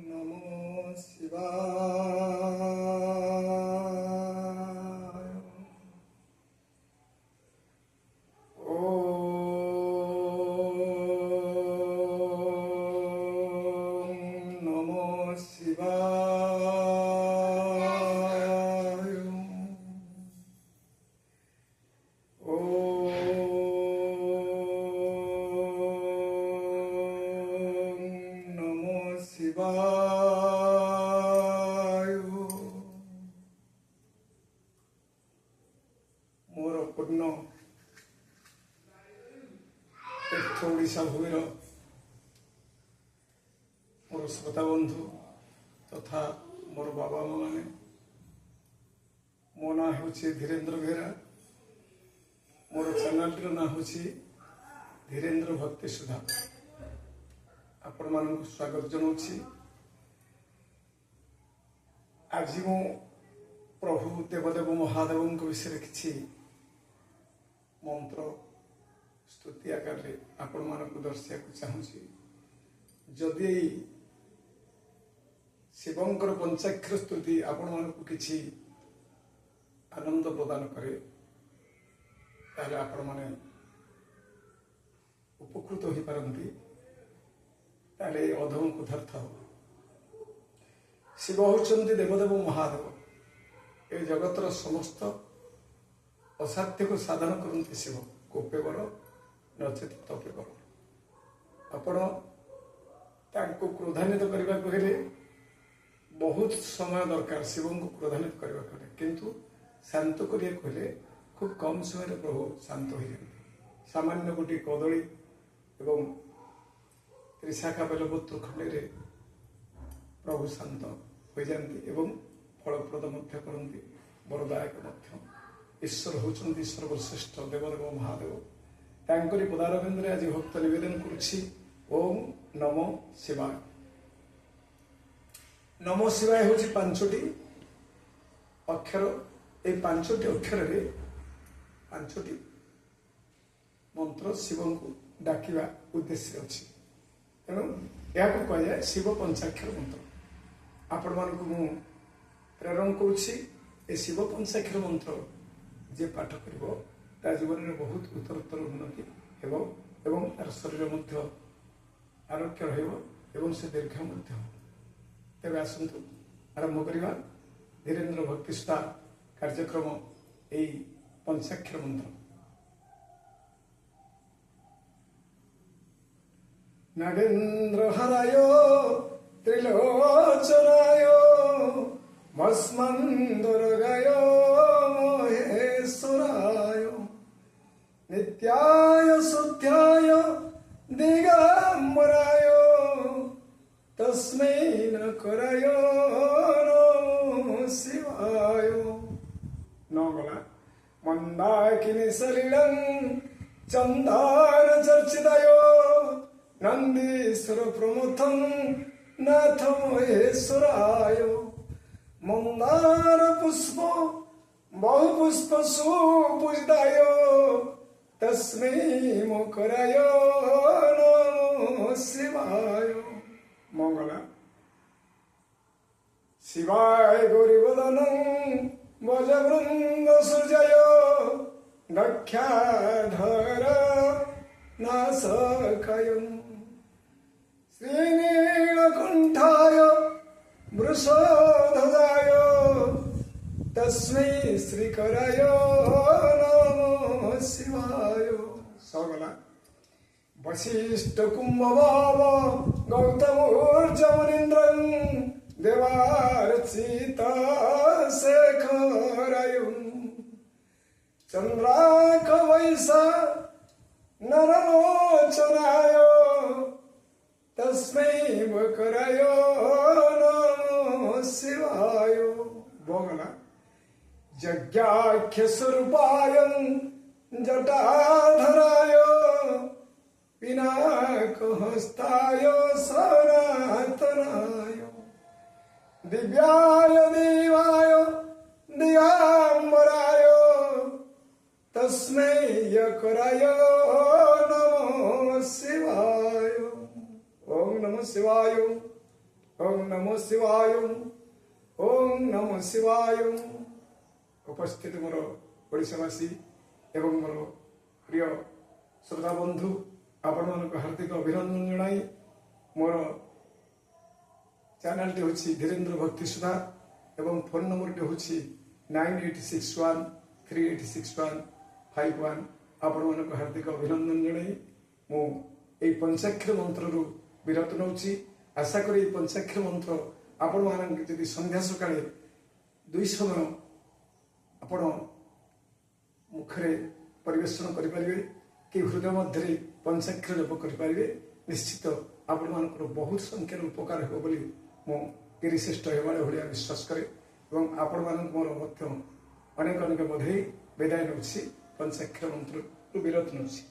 नमो शिवाय। नमो शिवाय। नमो शिवाय। मोर पूर्ण तीर्थ ओडिशा भूमिर मोर श्रोता बंधु तथा मोर बाबा माने, मो ना हूँ धीरेन्द्र बेहरा। मोर चैनल ना हूँ धीरेन्द्र भक्ति सुधा। आपण मानक स्वागत जनाऊँगी। आज मु प्रभु देवदेव महादेव विषय किसी मंत्र स्तुति आकार आपण मानक दर्शा चाहूँगी। जदि शिवंकर पंचाक्षर स्तुति आपण मानक किसी आनंद प्रदान करे ताले आपण माने उपकृत हो पारंती। ताले अधम कुथर्थ शिव होचंदी देवदेव महादेव। ए जगतर समस्त असाध्य को साधन करते शिव। कोपे बर नचेत तपे बर। आपण तांको क्रोधान्वित करने को हेले बहुत समय दरकार। शिव को क्रोधान्वित करने को किंतु शांत करने को हेले खूब कम समय प्रभु शांत हो जाते। सामान्य गोटे कदली एवं त्रिशाखा बेलपत्र खंडे प्रभु शांत हो जाती एवं फलप्रद करती। वरदायक ईश्वर होचंदी सर्वश्रेष्ठ देवदेव महादेव। तांकरी पदारविंद आज भक्त निवेदन करुछि। ओम नमो शिवाय। नमो शिवाय हूँ पांचटी अक्षर। ये पांचटी अक्षर रे पांचटी मंत्र शिव को डाकिबा उद्देश्य अच्छी। तेणु यह कहुए शिव पंचाक्षर मंत्र। आपण मानक मु प्रेरण करुछि। ए शिव पंचाक्षर मंत्र जे पाठ करिवो ता जीवन में बहुत उत्तरोत्तर उन्नति एवं तार शरीर मध्य आरोग्य रहिबो से दीर्घ मध्य। तेबे आसंतु आरंभ करिबा धीरेन्द्र भक्ति सुधा कार्यक्रम। एई पंचाक्षर मंत्र। नागेन्द्र हराय त्रिलोचनाय भस्मन्दरगाय महेश्वराय नित्याय शुद्ध्याय दिगंबराय तस्मै नकराय नमो शिवाय। नगला मंदाकिनी सलिलं चंदन चर्चिताय नंदीश्वर प्रमुथं नाथ महेश्वराय मंदार पुष्प बहुपुष्प सुपूजिताय तस्मै मकराय नमो शिवाय। मंगला शिवाय गौरीवदनं भजवृन्द सूर्याय दक्षाधर नासकाय श्रीनीलकण्ठाय वृषध्वजाय तस्मै श्रीकराय नमो शिवाय। सगला वशिष्ठ कुंभभाव गौतमूर्जमुनीन्द्रं देवार्चित शेखराय चंद्राक वैसा नरलोचनाय तस्मै मकराय नमो शिवाय। भोगला यज्ञाख्य स्वरूपाय जटाधराय पिनाकहस्ताय सनातनाय दिव्याय देवाय दिगंबराय तस्मै यकराय नमः शिवाय। ओम नमः शिवाय, ओम नमः शिवाय, ओम नमः शिवाय। उपस्थित मोर ओडिशावासी एवं मोर प्रिय श्रोता बंधु आपण मानक हार्दिक अभिनंदन जनाई मोर चैनल टी होछि धीरेन्द्र भक्ति सुधा एवं फोन नंबर टी होछि 9861386151। आपण मानक हार्दिक अभिनंदन जनाई मु एई पंचाक्षर मंत्र रु विरत नउछि। आशा करी पंचाक्षर मंत्र आपण मानक जदि संध्या सकाळे 2 समय आपण मुखरे परिवेषण करें कि हृदय मध्य पंचाक्षर जप करें निश्चित आपण मानकर बहुत संख्यार उपकार हो बोली मु गिरिश्रेष्ठ हेमाड़े भाया विश्वास करे और आपण मानक मोर अनेक अनेक बधाई विदाय नौछि पंचाक्षर मंत्र विरत नौछि।